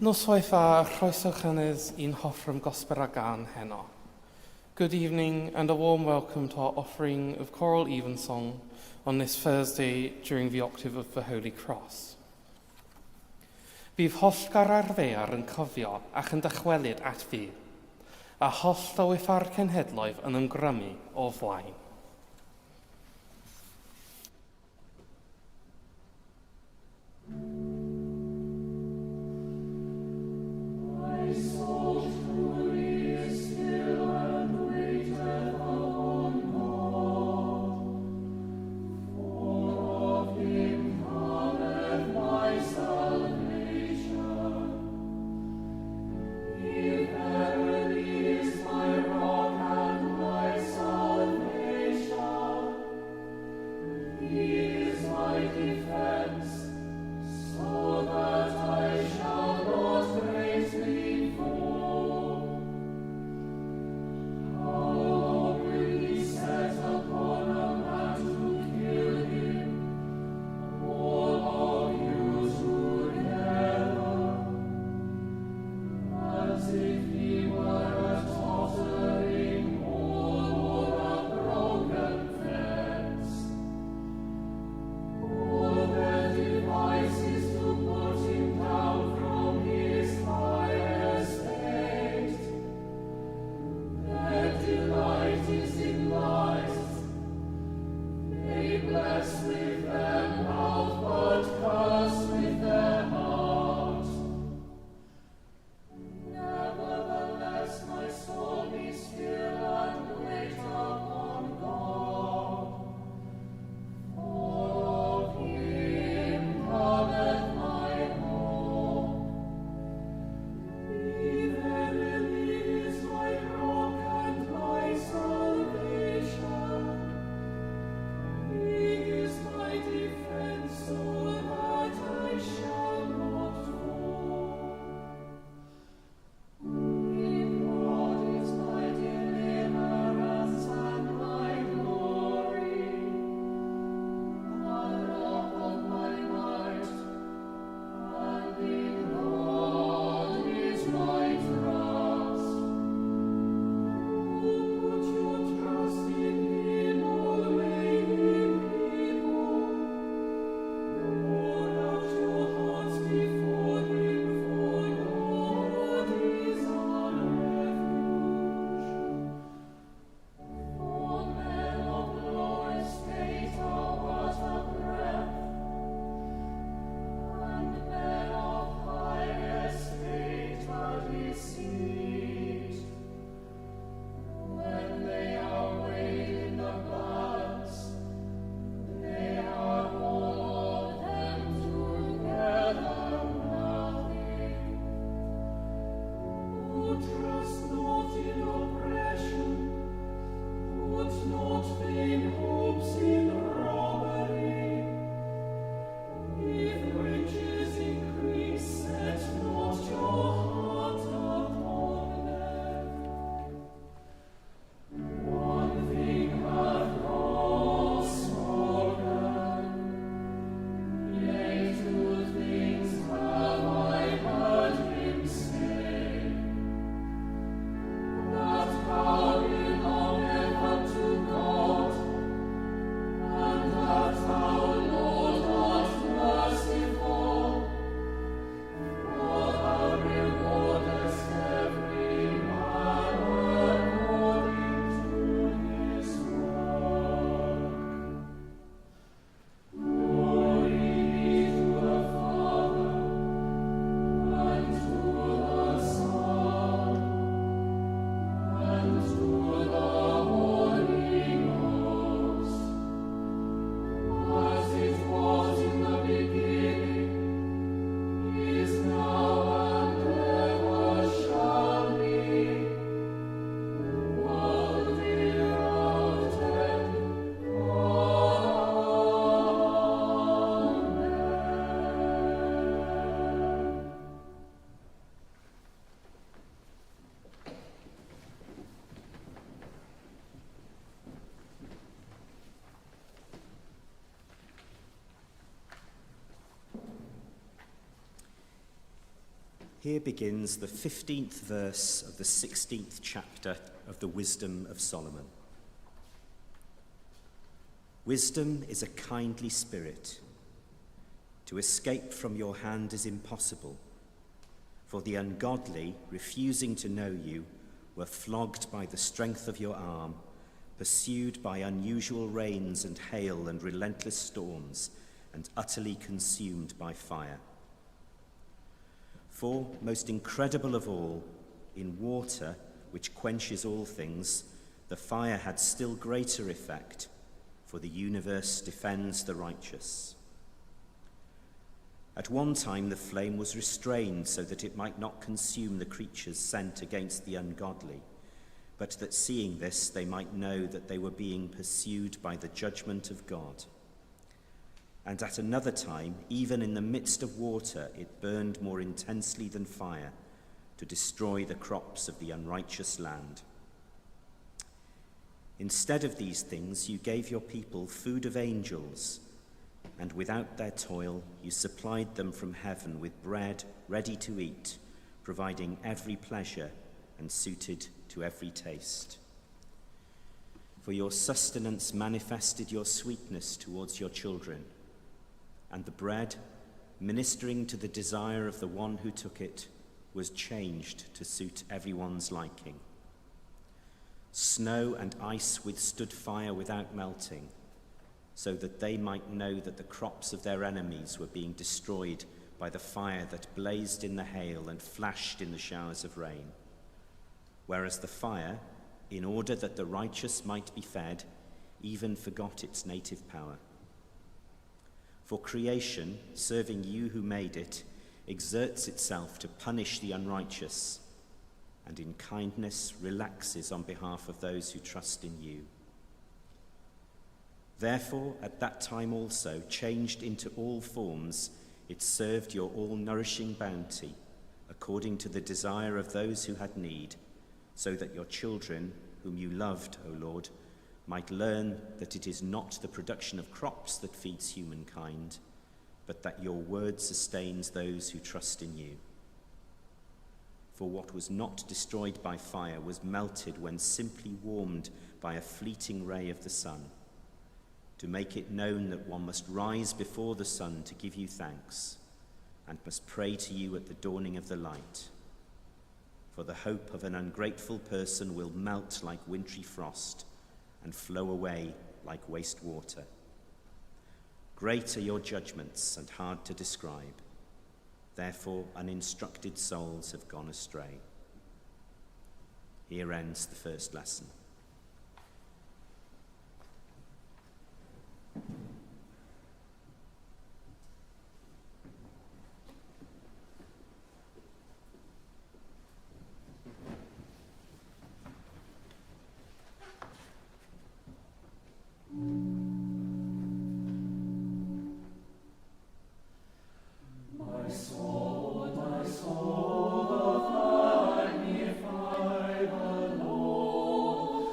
Noswaith a chroeso chynnydd i'n hoffrym gosper a gan heno. Good evening and a warm welcome to our offering of choral evensong on this Thursday during the octave of the Holy Cross. Bydd hollgar ar ddear yn cofio ac yn dychwelyd at fi, a holl ddywyffa'r cenhedloedd yn ymgrymu o flaen. He verily is my rock and my salvation. Here begins the 15th verse of the 16th chapter of the Wisdom of Solomon. Wisdom is a kindly spirit. To escape from your hand is impossible, for the ungodly, refusing to know you, were flogged by the strength of your arm, pursued by unusual rains and hail and relentless storms, and utterly consumed by fire. For, most incredible of all, in water, which quenches all things, the fire had still greater effect, for the universe defends the righteous. At one time the flame was restrained so that it might not consume the creatures sent against the ungodly, but that seeing this they might know that they were being pursued by the judgment of God. And at another time, even in the midst of water, it burned more intensely than fire to destroy the crops of the unrighteous land. Instead of these things, you gave your people food of angels, and without their toil, you supplied them from heaven with bread ready to eat, providing every pleasure and suited to every taste. For your sustenance manifested your sweetness towards your children, and the bread, ministering to the desire of the one who took it, was changed to suit everyone's liking. Snow and ice withstood fire without melting, so that they might know that the crops of their enemies were being destroyed by the fire that blazed in the hail and flashed in the showers of rain. Whereas the fire, in order that the righteous might be fed, even forgot its native power. For creation, serving you who made it, exerts itself to punish the unrighteous, and in kindness relaxes on behalf of those who trust in you. Therefore, at that time also, changed into all forms, it served your all-nourishing bounty, according to the desire of those who had need, so that your children, whom you loved, O Lord, might learn that it is not the production of crops that feeds humankind, but that your word sustains those who trust in you. For what was not destroyed by fire was melted when simply warmed by a fleeting ray of the sun, to make it known that one must rise before the sun to give you thanks, and must pray to you at the dawning of the light. For the hope of an ungrateful person will melt like wintry frost, and flow away like waste water. Great are your judgments and hard to describe. Therefore, uninstructed souls have gone astray. Here ends the first lesson. My soul, magnify the Lord.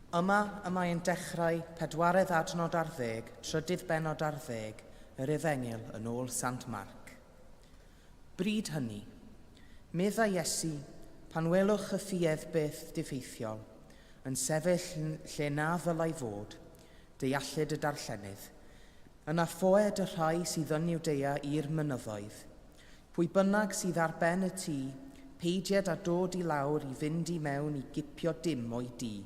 Yma y mae'n dechrau 4 adnod ar 10, 3 bennod ar 10, yr Efengyl yn ôl Sant Marc. Bryd hynny, medda Iesu pan welwch y ffiedd beth diffeithiol, yn sefyll lle na ddylai fod, deallid y darllenydd, yna ffoed y rhai sydd yn Iwdea i'r mynyddoedd. Pwy bynnag sydd ar ben y tŷ, peidiad â dod i lawr i fynd i mewn i gipio dim o'i dŷ.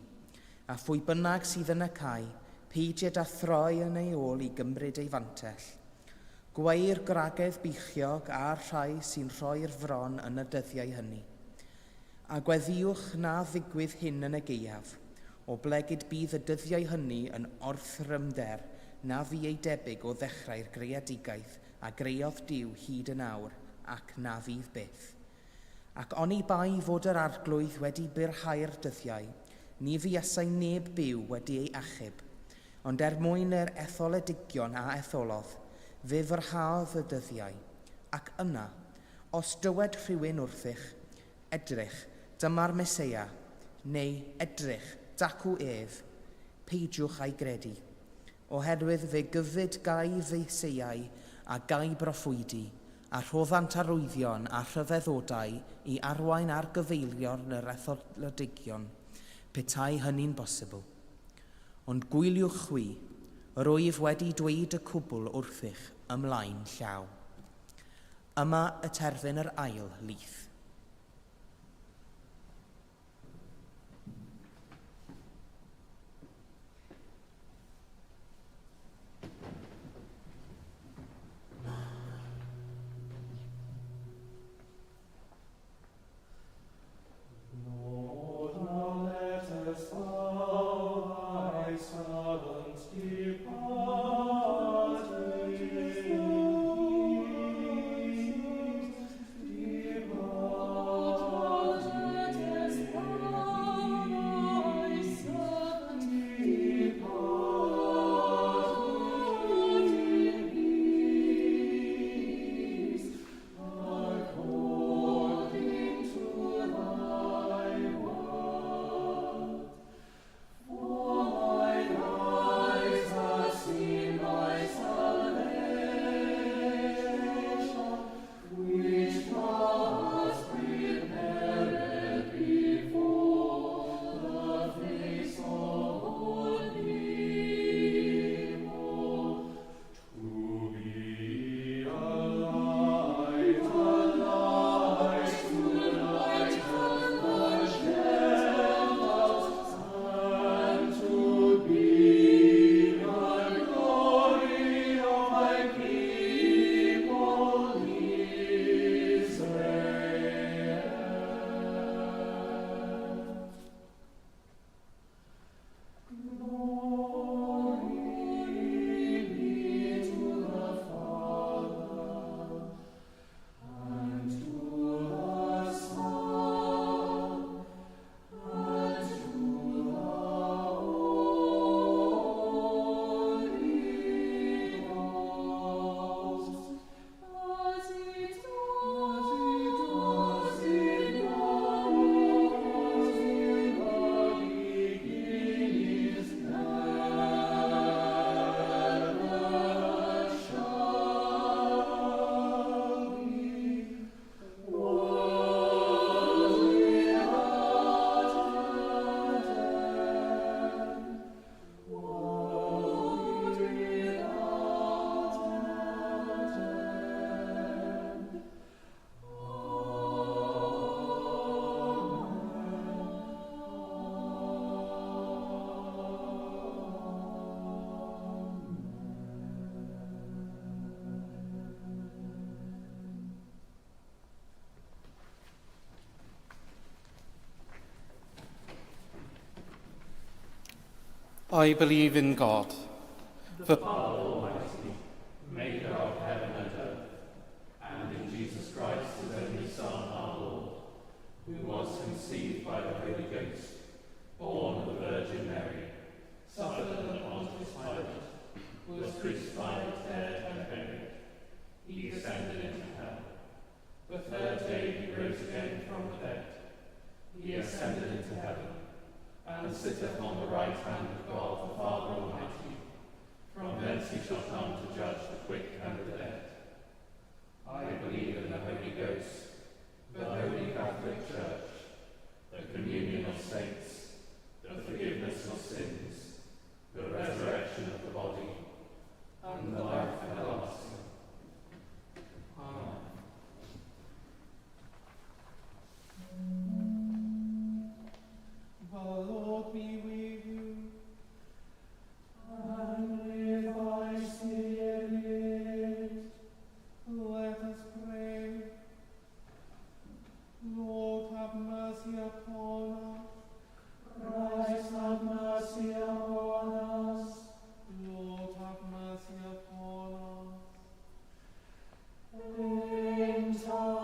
A phwy bynnag sydd yn y cae, peidiad â throi yn ei ôl i gymryd ei fantell. Gweir gragedd bichiog a'r rhai sy'n rhoi'r fron yn y dyddiau hynny. A gweddiwch na ddigwydd hyn yn y gaeaf, o blegid bydd y dyddiau hynny yn orthrymder na fu ei debyg o ddechrau'r greadigaeth a greodd Duw hyd yn awr ac na fydd byth. Ac oni bai fod yr arglwydd wedi birhau'r dyddiau, ni fuasai neb byw wedi ei achub, ond mwyn yr etholedigion a etholodd, fe fyrhaodd y dyddiau. Ac yna, os dywed rhywun wrthych, edrych, dyma'r Meseia, neu edrych, dacw ef, peidiwch a'i gredu, oherwydd fe gyfyd gai Feseiau a gai broffwydi, a rhoddant arwyddion a rhyfeddodau i arwain ar gyfeilion yr etholedigion, petai hynny'n bosibl. Ond gwyliwch chwi, yr wyf wedi dweud y cwbl wrthych ymlaen llaw. Yma y terfyn yr ail lyth. I believe in God, the Father Almighty, maker of heaven and earth, and in Jesus Christ, his only Son, our Lord, who was conceived by the Holy Ghost, born of the Virgin Mary, suffered under Pontius Pilate, was crucified, dead, and buried. He descended into hell. The third day he rose again from the dead. He ascended into heaven, and sitteth on the right hand of God the Father Almighty. From thence he shall come to judge the quick and the dead. I believe in the Holy Ghost, the Holy Catholic Church, the communion of saints, the forgiveness of sins, the resurrection of the body, and the life everlasting. Amen. The Lord be with you. And with thy spirit. Let us pray. Lord, have mercy upon us. Christ, have mercy upon us. Lord, have mercy upon us. Intant,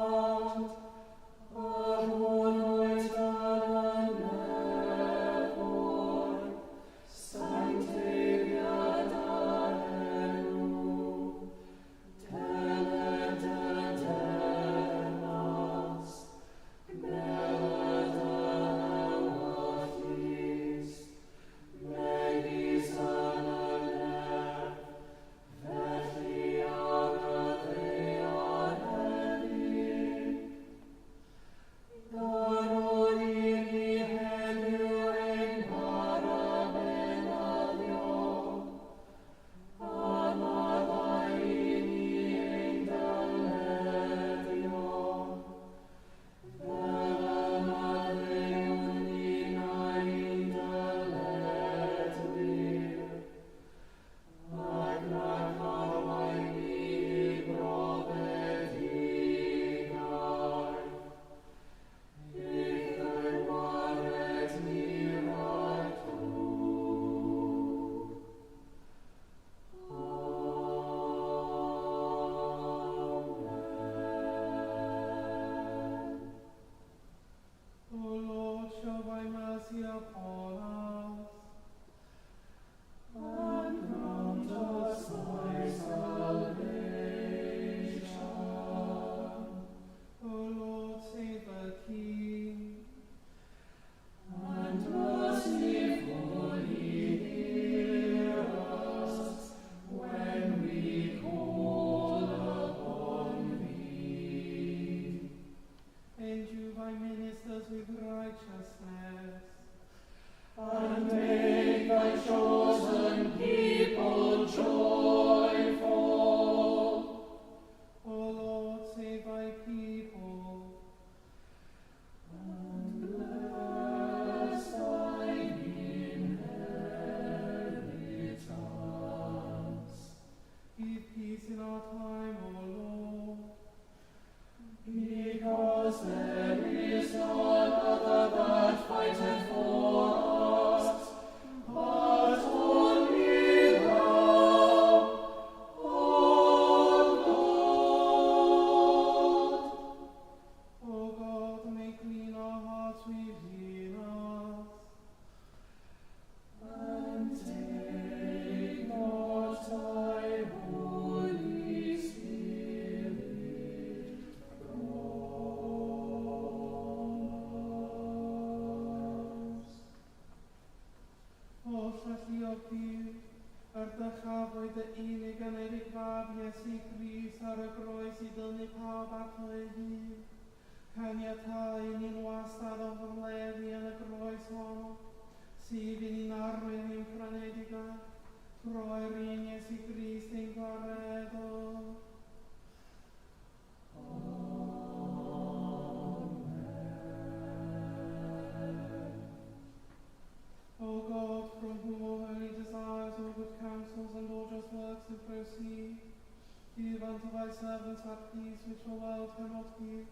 give unto thy servants that peace which the world cannot give,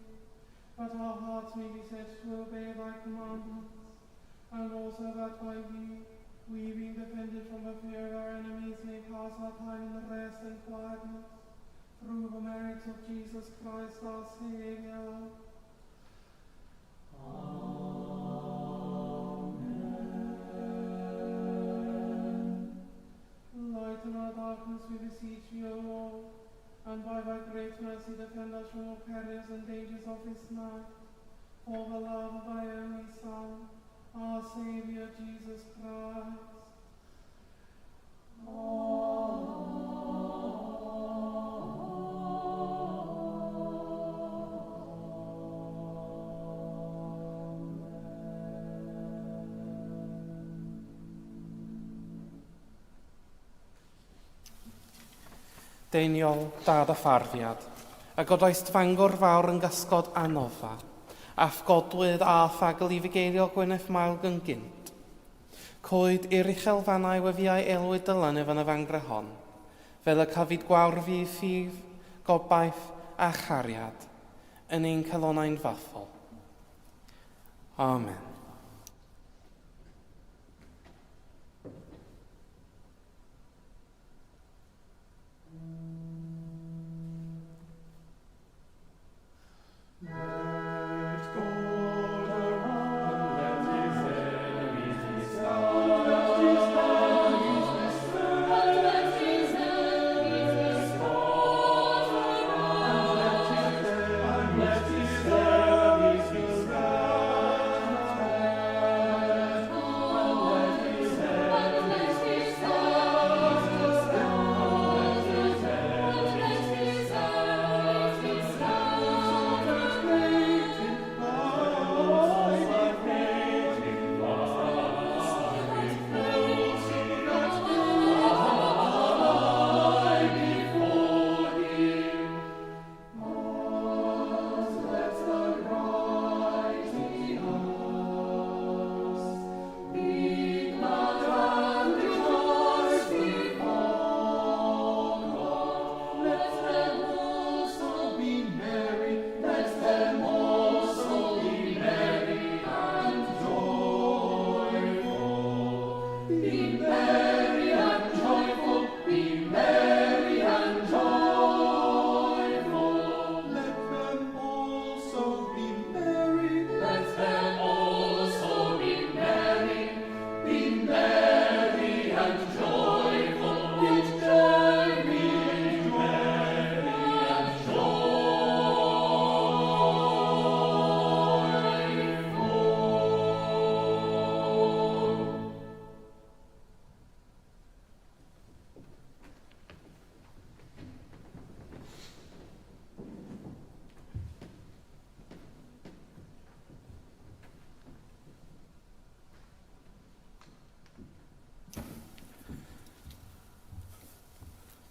that our hearts may be set to obey thy commandments, and also that by thee, we being defended from the fear of our enemies, may pass our time in rest and quietness, through the merits of Jesus Christ our Saviour. Amen. Lighten our darkness, we beseech thee, O Lord, and by thy great mercy defend us from all perils and dangers of this night, for the love of thy only Son, our Saviour, Jesus Deiniol dad a pharfiad, a godaist fangor fawr yn gysgod anofa, aff godwydd a ffagl i figeirio Gwyneth Mael gynt. Coed i'r uchel fannau wefiau elwyd dylanydd yn y fangre hon, fel y cyfyd gwawr fi ffydd, gobaith a chariad, yn ein celonau'n fathol. Amen.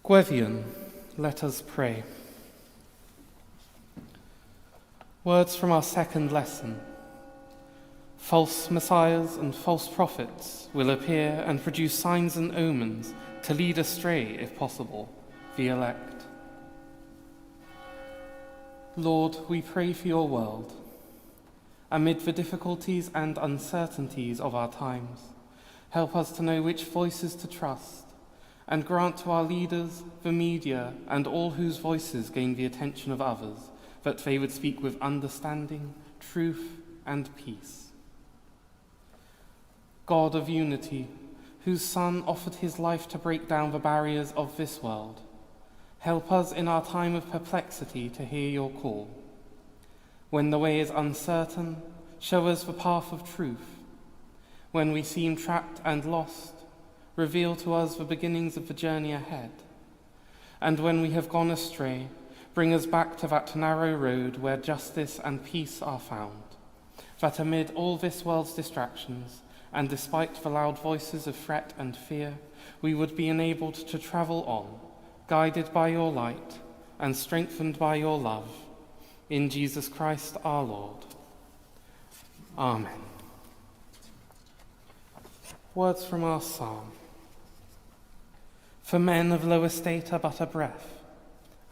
Gweddion, let us pray. Words from our second lesson. False messiahs and false prophets will appear and produce signs and omens to lead astray, if possible, the elect. Lord, we pray for your world. Amid the difficulties and uncertainties of our times, help us to know which voices to trust, and grant to our leaders, the media, and all whose voices gain the attention of others, that they would speak with understanding, truth, and peace. God of unity, whose Son offered his life to break down the barriers of this world, help us in our time of perplexity to hear your call. When the way is uncertain, show us the path of truth. When we seem trapped and lost, reveal to us the beginnings of the journey ahead. And when we have gone astray, bring us back to that narrow road where justice and peace are found, that amid all this world's distractions, and despite the loud voices of threat and fear, we would be enabled to travel on, guided by your light and strengthened by your love. In Jesus Christ our Lord. Amen. Words from our psalm. For men of low estate are but a breath,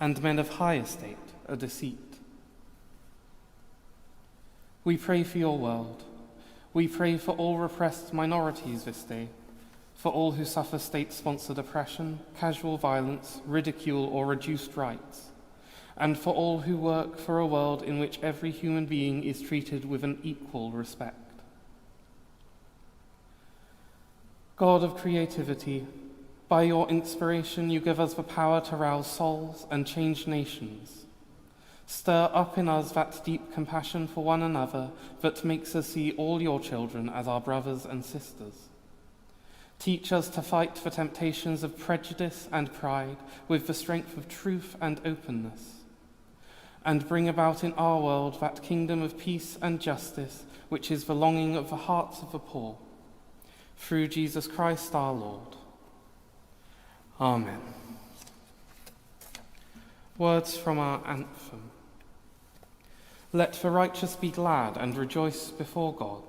and men of high estate a deceit. We pray for your world. We pray for all repressed minorities this day, for all who suffer state-sponsored oppression, casual violence, ridicule, or reduced rights, and for all who work for a world in which every human being is treated with an equal respect. God of creativity, by your inspiration you give us the power to rouse souls and change nations. Stir up in us that deep compassion for one another that makes us see all your children as our brothers and sisters. Teach us to fight the temptations of prejudice and pride with the strength of truth and openness, and bring about in our world that kingdom of peace and justice which is the longing of the hearts of the poor. Through Jesus Christ our Lord. Amen. Words from our anthem. Let the righteous be glad and rejoice before God.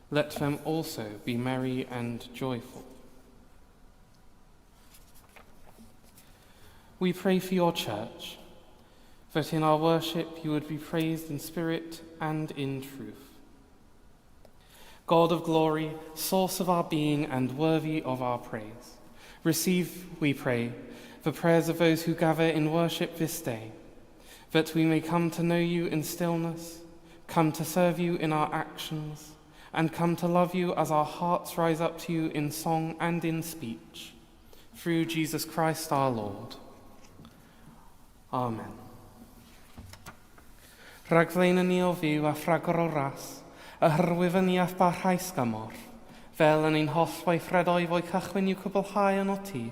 Let them also be merry and joyful. We pray for your church, that in our worship you would be praised in spirit and in truth. God of glory, source of our being and worthy of our praise, receive, we pray, the prayers of those who gather in worship this day, that we may come to know you in stillness, come to serve you in our actions, and come to love you as our hearts rise up to you in song and in speech. Through Jesus Christ our Lord. Amen. Rhagflaen ni o fyw a phragor o ras, a hyrwyfyniaeth barhaus gymor, fel yn ein holl weithredoedd o'i cychwyn i'w cwblhau yn o ti,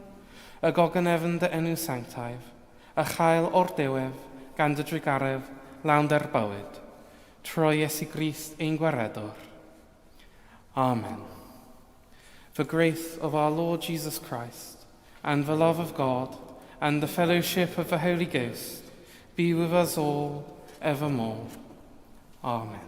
y gog yn efn dy enw sanctaidd, a chael o'r diwedd, gan dy drigaredd, lawn der bywyd, trwy Iesu Grist ein gwaredwr. Amen. The grace of our Lord Jesus Christ, and the love of God, and the fellowship of the Holy Ghost, be with us all evermore. Amen.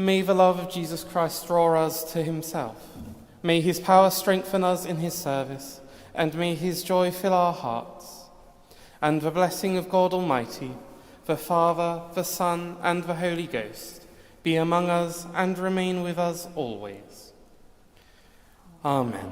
May the love of Jesus Christ draw us to himself. May his power strengthen us in his service, and may his joy fill our hearts. And the blessing of God Almighty, the Father, the Son, and the Holy Ghost, be among us and remain with us always. Amen.